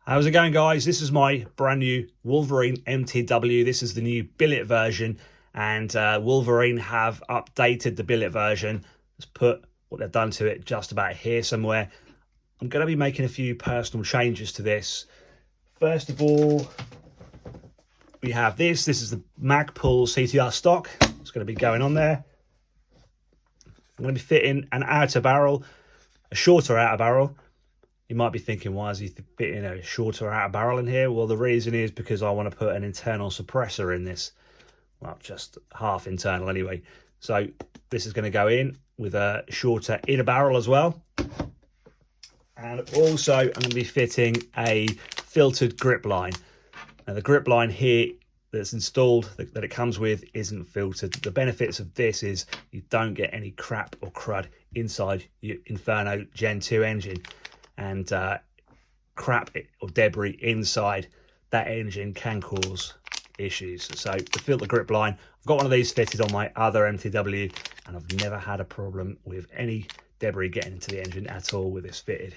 How's it going, guys? This is my brand new Wolverine MTW. This is the new billet version, and Wolverine have updated the billet version. Let's put what they've done to it just about here somewhere. I'm going to be making a few personal changes to this. First of all, we have this. This is the Magpul CTR Stock. It's going to be going on there. I'm going to be fitting an outer barrel, a shorter outer barrel. You might be thinking, why is he fitting a shorter outer barrel in here? Well, the reason is because I want to put an internal suppressor in this. Well, just half internal anyway. So this is going to go in with a shorter inner barrel as well. And also I'm going to be fitting a filtered grip line. Now the grip line here that's installed, that it comes with, isn't filtered. The benefits of this is you don't get any crap or crud inside your Inferno Gen 2 engine. And crap or debris inside that engine can cause issues. So to filter grip line, I've got one of these fitted on my other MTW, and I've never had a problem with any debris getting into the engine at all with this fitted.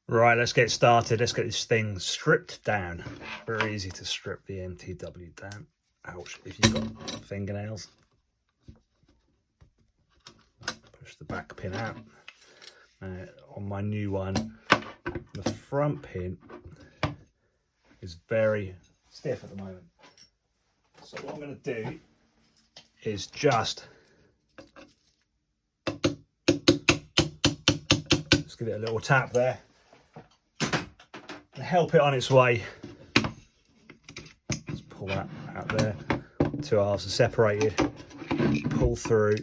Right, let's get started. Let's get this thing stripped down. Very easy to strip the MTW down. Ouch, if you've got fingernails. Push the back pin out. On my new one, the front pin is very stiff at the moment. So what I'm going to do is just give it a little tap there and help it on its way. Let's pull that out there. Two halves are separated. Pull through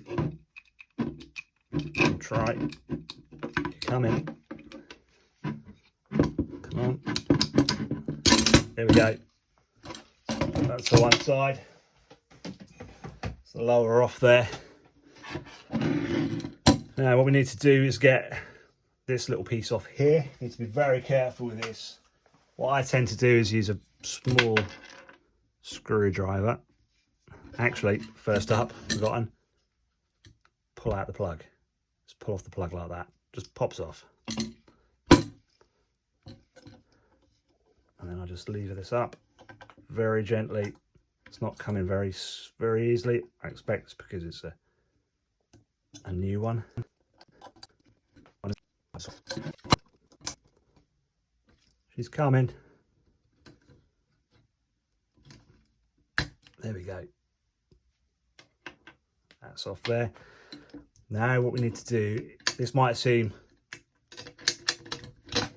and try. Come in. Come on. There we go. That's the one side. It's the lower off there. Now what we need to do is get this little piece off here. Need to be very careful with this. What I tend to do is use a small screwdriver. Actually, first up, forgotten. Pull out the plug. Just pull off the plug like that. Just pops off. And then I just lever this up very gently. It's not coming very easily. I expect it's because it's a new one. She's coming. There we go. That's off there. Now what we need to do, this might seem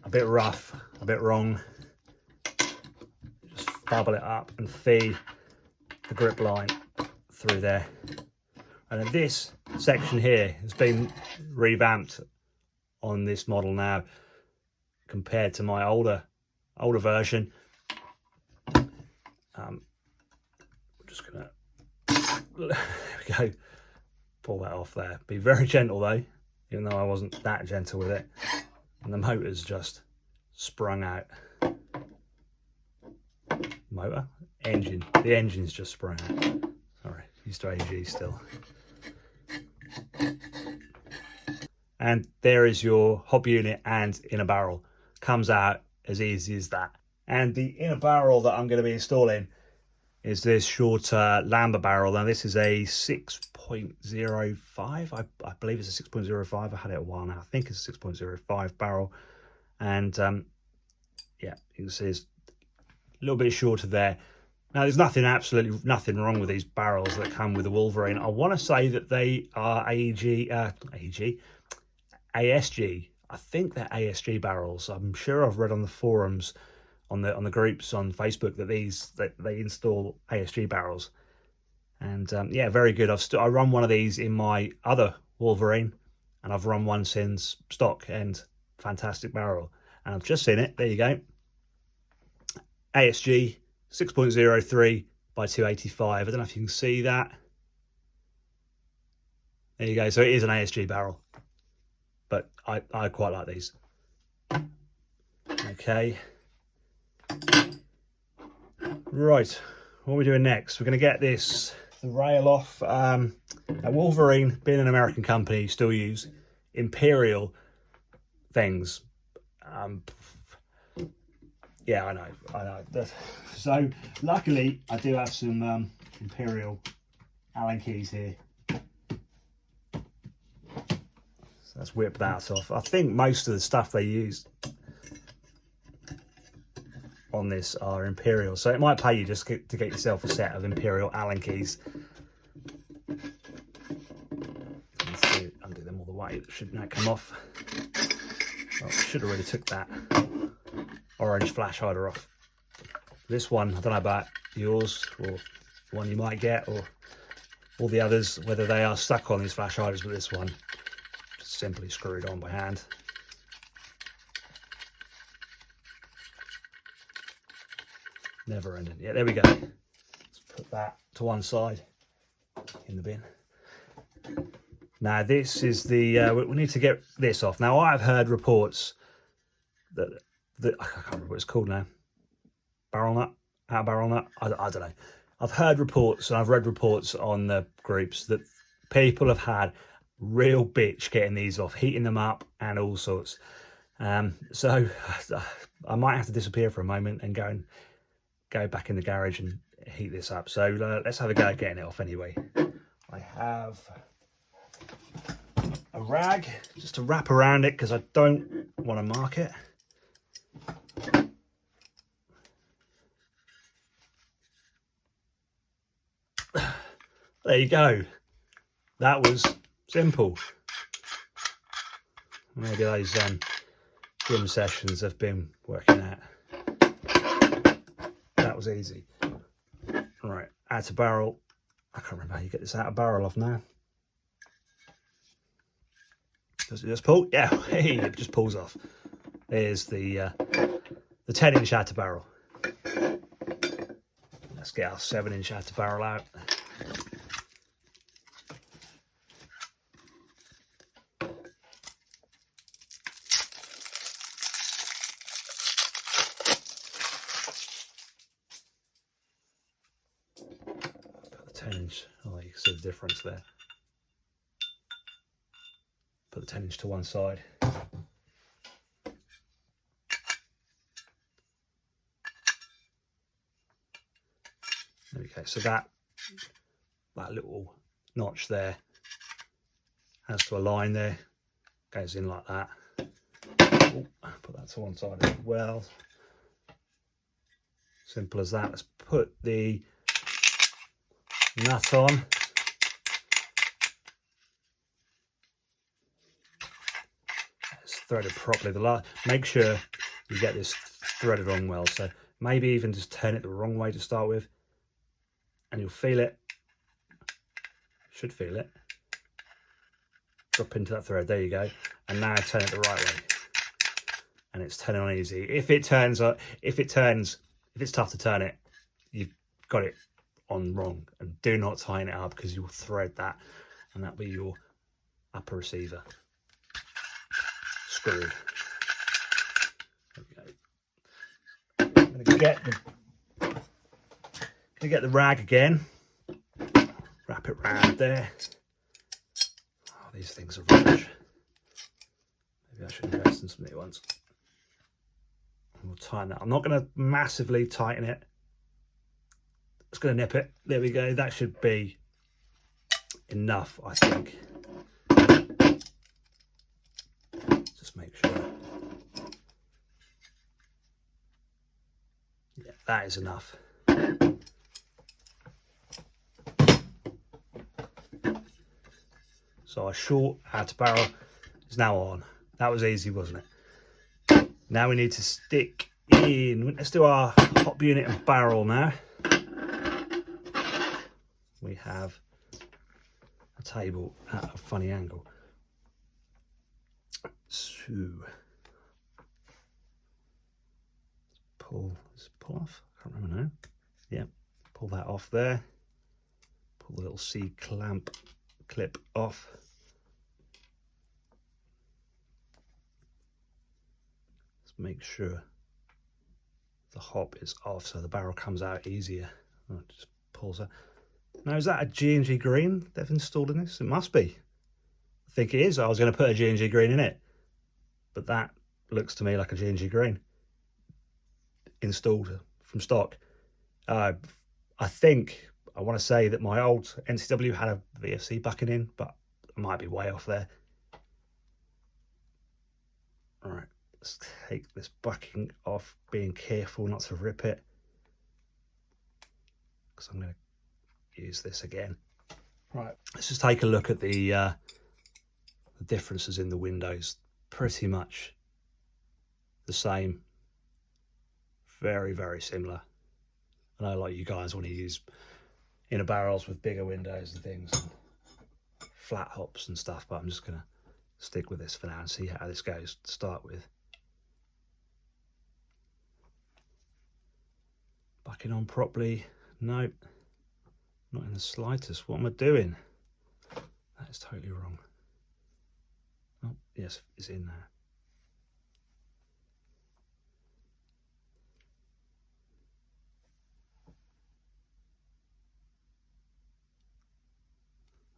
a bit rough, a bit wrong. Just bubble it up and feed the grip line through there. And then this section here has been revamped on this model now compared to my older version. I'm just gonna, there we go. Pull that off there. Be very gentle though, even though I wasn't that gentle with it. And the motor's just sprung out. Motor? Engine. The engine's just sprung out. Sorry, used to AG still. And there is your hub unit and inner barrel. Comes out as easy as that. And the inner barrel that I'm going to be installing is this shorter Lamba barrel. Now this is a 6.05. I believe it's a 6.05. I had it a while now. I think it's a 6.05 barrel. And yeah, you can see it's a little bit shorter there. Now there's absolutely nothing wrong with these barrels that come with the Wolverine. I want to say that they are ASG. I think they're ASG barrels. I'm sure I've read on the forums, on the groups on Facebook, that they install ASG barrels. And yeah, very good. I run one of these in my other Wolverine, and I've run one since stock, and fantastic barrel. And I've just seen it. There you go. ASG 6.03 by 285. I don't know if you can see that. There you go. So it is an ASG barrel, but I quite like these. Okay. Right, what are we doing next? We're going to get the rail off. Wolverine, being an American company, still use Imperial things. Yeah, I know. So luckily I do have some Imperial Allen keys here. So let's whip that off. I think most of the stuff they use on this are Imperial, so it might pay you just to get yourself a set of Imperial Allen keys. Let's undo them all the way. That should now come off. Oh, should have really took that orange flash hider off. This one, I don't know about yours or one you might get, or all the others, whether they are stuck on these flash hiders, but this one just simply screwed on by hand. Never ending. Yeah, there we go. Let's put that to one side in the bin. Now this is the, we need to get this off. Now I've heard reports that I can't remember what it's called now. Barrel nut? Out of barrel nut? I don't know. I've heard reports and I've read reports on the groups that people have had real bitch getting these off, heating them up and all sorts. So I might have to disappear for a moment and go back in the garage and heat this up. So let's have a go at getting it off anyway. I have a rag just to wrap around it because I don't want to mark it. There you go. That was simple. Maybe those gym sessions have been working out. That was easy. Right, add to barrel. I can't remember how you get this out of barrel off now. Does it just pull? Yeah, hey, it just pulls off. There's the 10-inch out to barrel. Let's get our 7-inch out to barrel out. Put the 10-inch. Oh, you can see the difference there. Put the 10-inch to one side. There we go. So that little notch there has to align there. Goes in like that. Ooh, put that to one side as well. Simple as that. Let's put the nut on. It's threaded properly. Make sure you get this threaded on well. So maybe even just turn it the wrong way to start with, and you'll feel it. Should feel it. Drop into that thread. There you go. And now turn it the right way, and it's turning on easy. If it's tough to turn it, you've got it on wrong, and do not tighten it up because you'll thread that, and that'll be your upper receiver screwed. There we go. I'm gonna get the rag again, wrap it round there. Oh, these things are rubbish. Maybe I should invest in some new ones. We'll tighten that. I'm not going to massively tighten it. Just going to nip it. There we go. That should be enough, I think. Just make sure. Yeah, that is enough. So our short out barrel is now on. That was easy, wasn't it? Now we need to stick in. Let's do our hop unit and barrel now. We have a table at a funny angle. So pull off. I can't remember now. Yeah, pull that off there. Pull the little C clamp clip off. Make sure the hop is off so the barrel comes out easier. Oh, it just pulls out. Now, is that a G&G green they've installed in this? It must be. I think it is. I was going to put a G&G green in it, but that looks to me like a G&G green. installed from stock. I think, I want to say that my old MTW had a VFC bucking in, but I might be way off there. All right, let's take this bucking off, being careful not to rip it, because I'm going to use this again. Right, let's just take a look at the differences in the windows. Pretty much the same, very, very similar. I know a lot of you guys want to use inner barrels with bigger windows and things, and flat hops and stuff, but I'm just going to stick with this for now and see how this goes to start with. Bucking on properly. Nope, not in the slightest. What am I doing? That is totally wrong. Oh, yes, it's in there.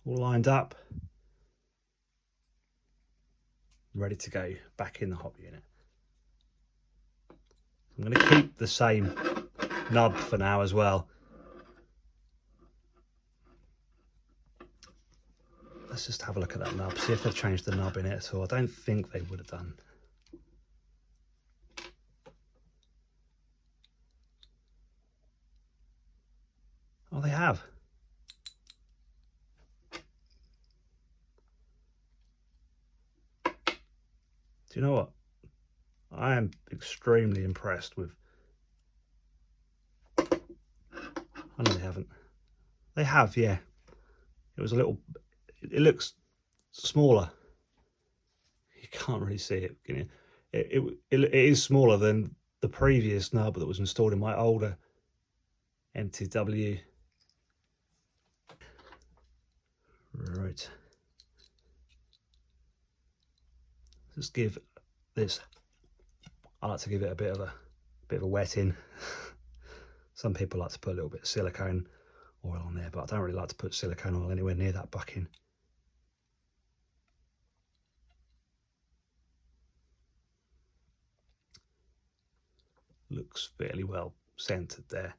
All lined up, ready to go back in the hop unit. I'm going to keep the same nub for now as well. Let's just have a look at that nub, see if they've changed the nub in it at all. I don't think they would have done. Oh, they have. Do you know what? I am extremely impressed with... I know they haven't. They have, yeah. It was a little... It looks smaller. You can't really see it, can you? It is smaller than the previous nub that was installed in my older MTW. Right. Just give this... I like to give it a bit of a wetting. Some people like to put a little bit of silicone oil on there, but I don't really like to put silicone oil anywhere near that bucking. Looks fairly well centered there.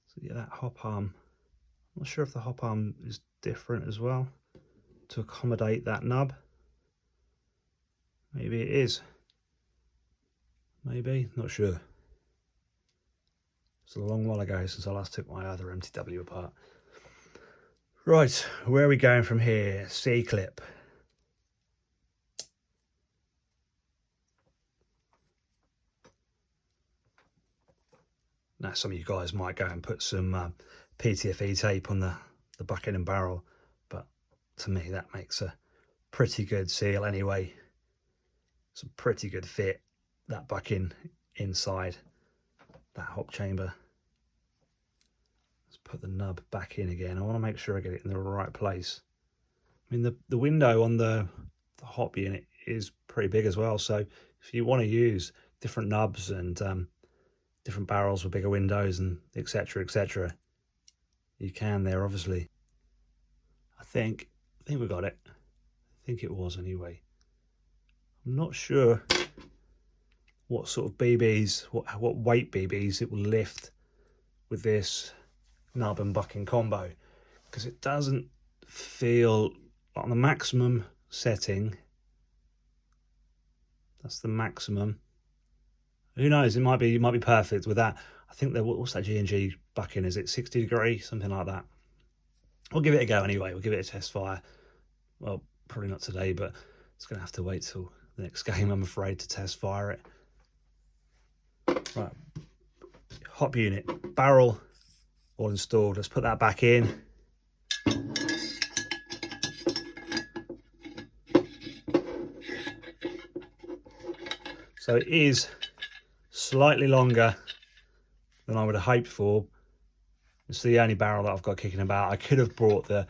So yeah, that hop arm, I'm not sure if the hop arm is different as well to accommodate that nub. Maybe it is. Maybe, not sure. It's a long while ago since I last took my other MTW apart. Right, where are we going from here? C-clip. Now, some of you guys might go and put some PTFE tape on the bucket and barrel, but to me that makes a pretty good seal anyway. It's a pretty good fit, that bucking inside that hop chamber. Let's put the nub back in again. I want to make sure I get it in the right place. I mean, the window on the hop unit is pretty big as well, so if you want to use different nubs and different barrels with bigger windows and etc, you can there, obviously. I think we got it. I think it was anyway. I'm not sure what sort of BBs, what weight BBs it will lift with this nub and bucking combo, because it doesn't feel on the maximum setting. That's the maximum. Who knows? It might be perfect with that. I think that, what's that G&G bucking? Is it 60 degree, something like that? We'll give it a go anyway. We'll give it a test fire. Well, probably not today, but it's going to have to wait till the next game, I'm afraid, to test fire it. Right, hop unit, barrel all installed. Let's put that back in. So it is slightly longer than I would have hoped for. It's the only barrel that I've got kicking about. I could have brought the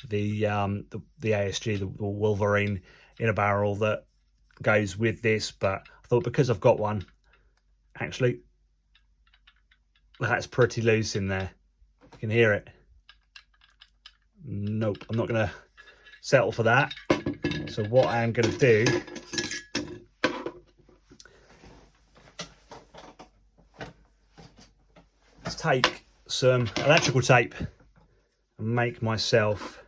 ASG, the Wolverine, in a barrel that goes with this, but I thought because I've got one, actually, that's pretty loose in there. You can hear it. Nope, I'm not going to settle for that. So what I am going to do is take some electrical tape and make myself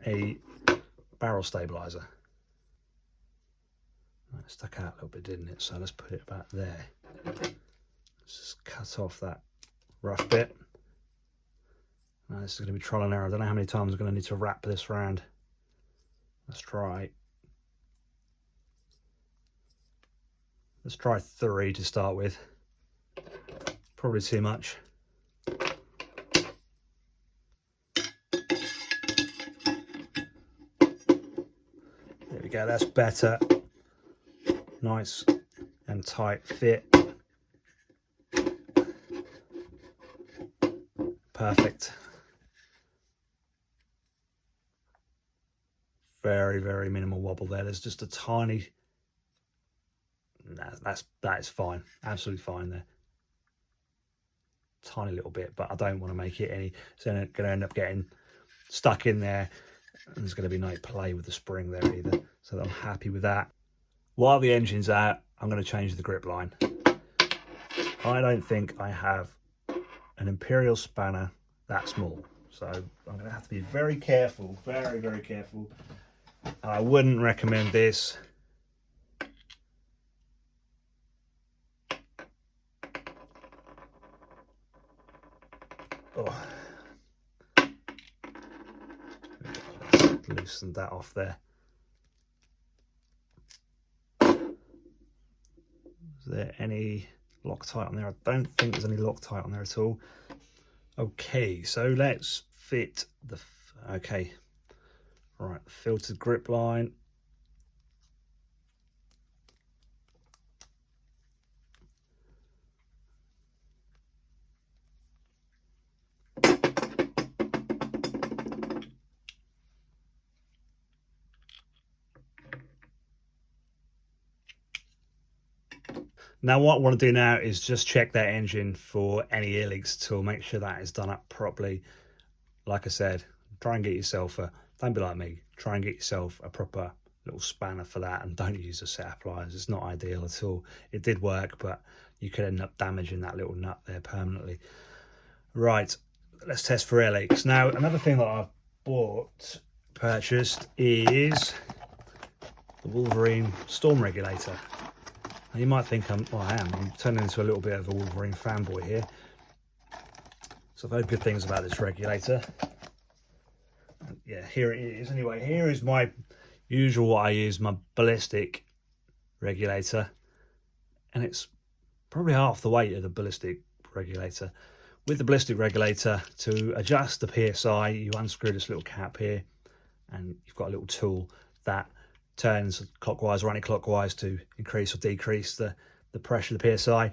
a barrel stabilizer. It stuck out a little bit, didn't it? So let's put it about there. Let's just cut off that rough bit. Now this is going to be trial and error. I don't know how many times I'm going to need to wrap this around. Let's try 3 to start with. Probably too much. There we go, that's better. Nice and tight fit. Perfect. Very, very minimal wobble there. There's just a tiny, that is fine, absolutely fine there. Tiny little bit, but I don't want to make it any, it's going to end up getting stuck in there, and there's going to be no play with the spring there either. So I'm happy with that. While the engine's out, I'm going to change the grip line. I don't think I have an Imperial spanner that small, so I'm going to have to be very careful, very, very careful. And I wouldn't recommend this. Oh. Let's loosen that off there. Is there any Loctite on there? I don't think there's any Loctite on there at all. Okay, so let's fit the, okay. Right, filtered grip line. Now what I want to do now is just check that engine for any ear leaks at all, make sure that is done up properly. Like I said, try and get yourself a, don't be like me, try and get yourself a proper little spanner for that, and don't use a set of pliers. It's not ideal at all. It did work, but you could end up damaging that little nut there permanently. Right, let's test for air leaks. Now, another thing that I've purchased is the Wolverine storm regulator. Now, you might think I'm turning into a little bit of a Wolverine fanboy here. So I've heard good things about this regulator. And yeah, here it is. Anyway, here is my usual, I use my ballistic regulator, and it's probably half the weight of the ballistic regulator. With the ballistic regulator, to adjust the PSI, you unscrew this little cap here, and you've got a little tool that turns clockwise or anti-clockwise to increase or decrease the pressure of the PSI.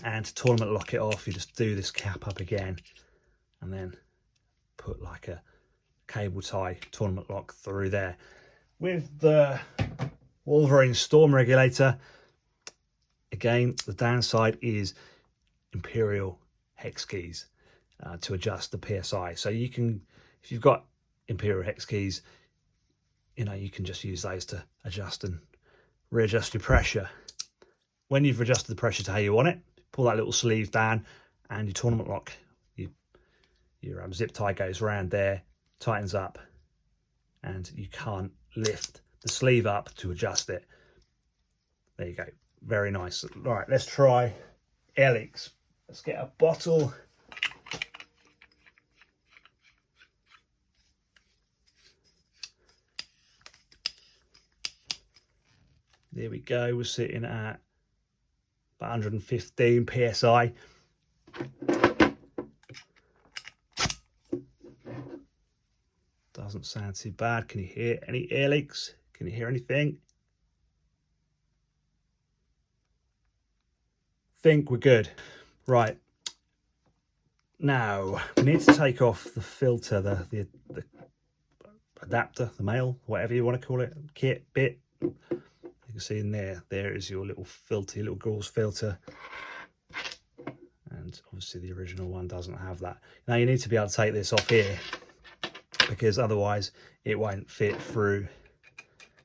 And to tournament lock it off, you just do this cap up again, and then put like a cable tie tournament lock through there. With the Wolverine storm regulator, again, the downside is Imperial hex keys to adjust the PSI. So you can, if you've got Imperial hex keys, you know, you can just use those to adjust and readjust your pressure. When you've adjusted the pressure to how you want it, pull that little sleeve down, and your tournament lock, your zip tie goes around there, tightens up, and you can't lift the sleeve up to adjust it. There you go, very nice. All right, let's try air leaks. Let's get a bottle. There we go, we're sitting at 115 PSI. Doesn't sound too bad. Can you hear any air leaks? Can you hear anything? Think we're good. Right. Now, we need to take off the filter, the adapter, the male, whatever you want to call it, kit bit. You can see in there is your little filter, your little gauze filter. And obviously the original one doesn't have that. Now you need to be able to take this off here. because otherwise it won't fit through.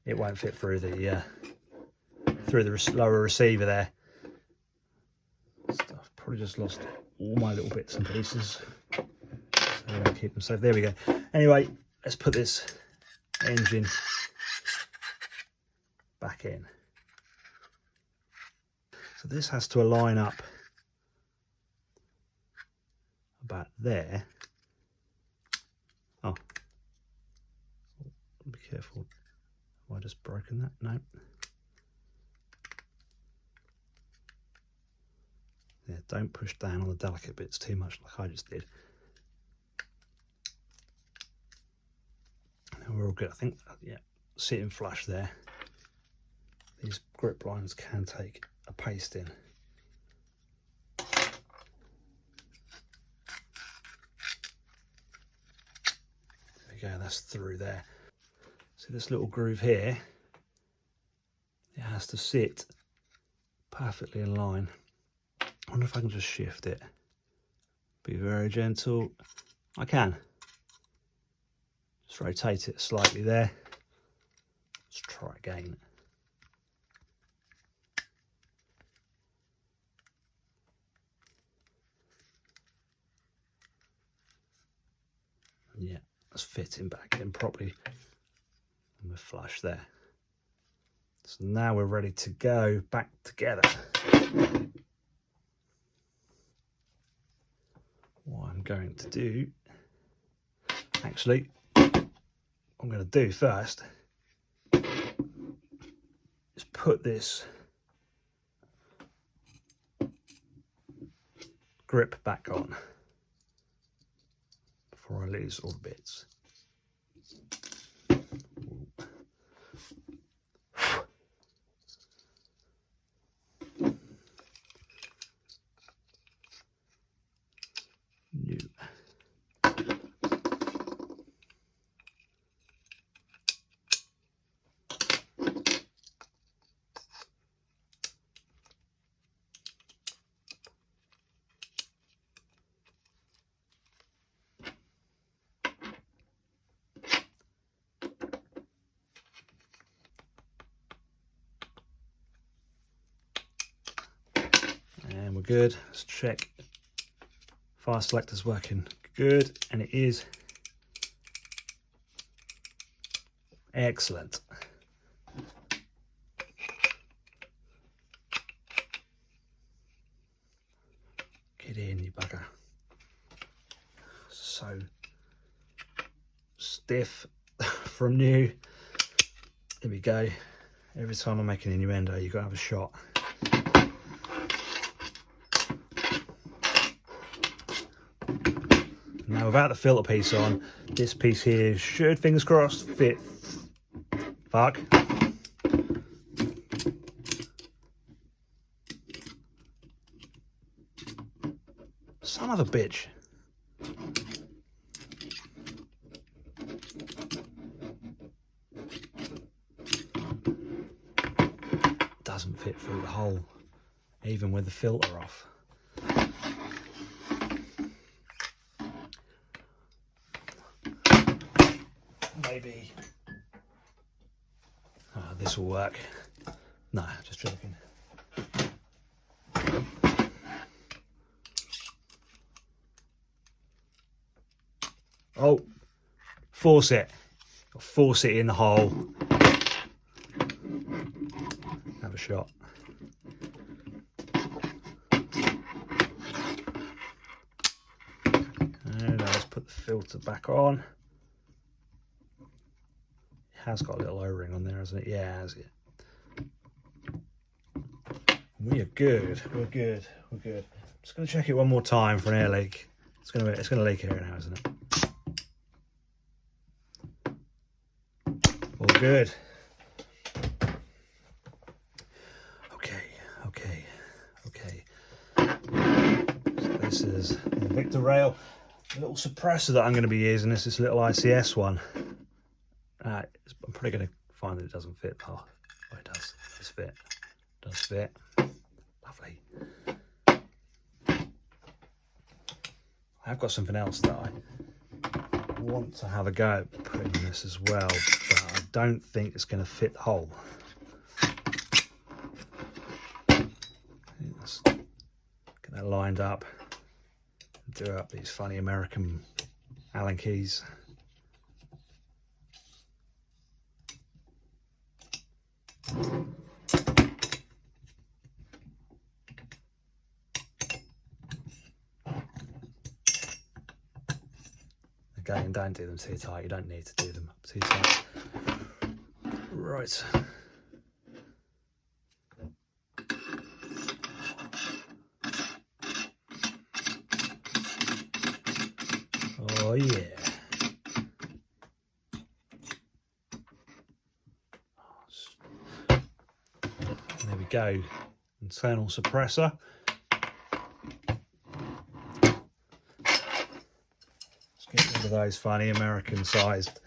It won't fit through the lower receiver there. So I've probably just lost all my little bits and pieces. So I'll keep them safe. There we go. Anyway, let's put this engine back in. So this has to align up about there. Oh, be careful. Have I just broken that? No. Yeah, don't push down on the delicate bits too much like I just did. And we're all good. I think, yeah, sitting flush there. These grip lines can take a paste in. There we go, that's through there. So this little groove here, it has to sit perfectly in line. I wonder if I can just shift it. Be very gentle. I can. Just rotate it slightly there. Let's try again. Yeah, that's fitting back in properly. And we're flush there. So now we're ready to go back together. What I'm going to do, actually, what I'm going to do first is put this grip back on before I lose all the bits. New. And we're good. Let's check. Fire selector's working good, and it is. Excellent. Get in, you bugger. So stiff from new. There we go. Every time I make an innuendo, you've got to have a shot. Now, without the filter piece on, this piece here should, fingers crossed, fit. Fuck. Son of a bitch. Doesn't fit through the hole, even with the filter off. Maybe this will work. No, just joking. Oh, force it. Force it in the hole. Have a shot. And let's put the filter back on. Has got a little O-ring on there, hasn't it? Yeah, it has it. We are good. We're good. We're good. Just going to check it one more time for an air leak. It's going to leak here now, isn't it? All good. Okay. So this is the Invictus rail. The little suppressor that I'm going to be using is this little ICS one. I'm probably going to find that it doesn't fit. Oh, it does. It does fit. It does fit. Lovely. I've got something else that I want to have a go at putting this as well, but I don't think it's going to fit the hole. Let's get that lined up. Do up these funny American Allen keys. Again, don't do them too tight. You don't need to do them too tight. Right. Oh yeah. There we go. Internal suppressor. Let's get rid of those funny American sized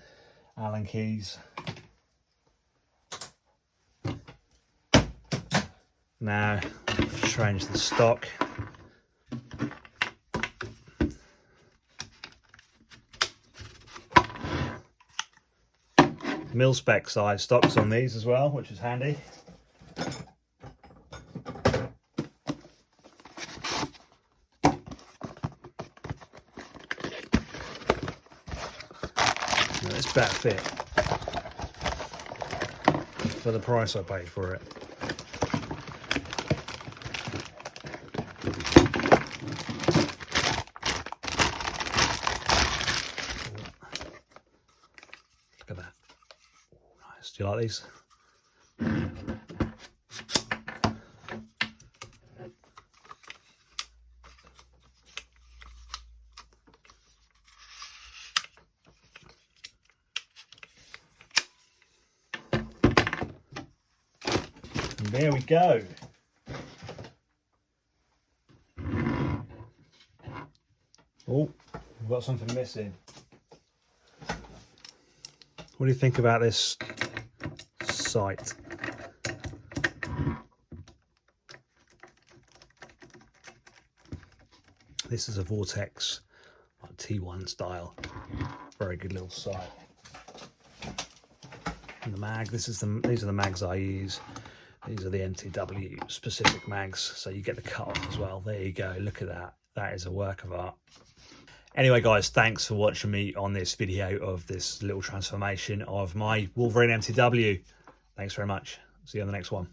Allen keys. Now, change the stock. Mil spec size stocks on these as well, which is handy. It's better fit for the price I paid for it. Look at that. Nice. Do you like these? And there we go. Oh, we've got something missing. What do you think about this sight? This is a Vortex T1 style. Very good little sight. And the mag, these are the mags I use. These are the MTW specific mags, so you get the cut off as well. There you go, look at that. That is a work of art. Anyway, guys, thanks for watching me on this video of this little transformation of my Wolverine MTW. Thanks very much. See you on the next one.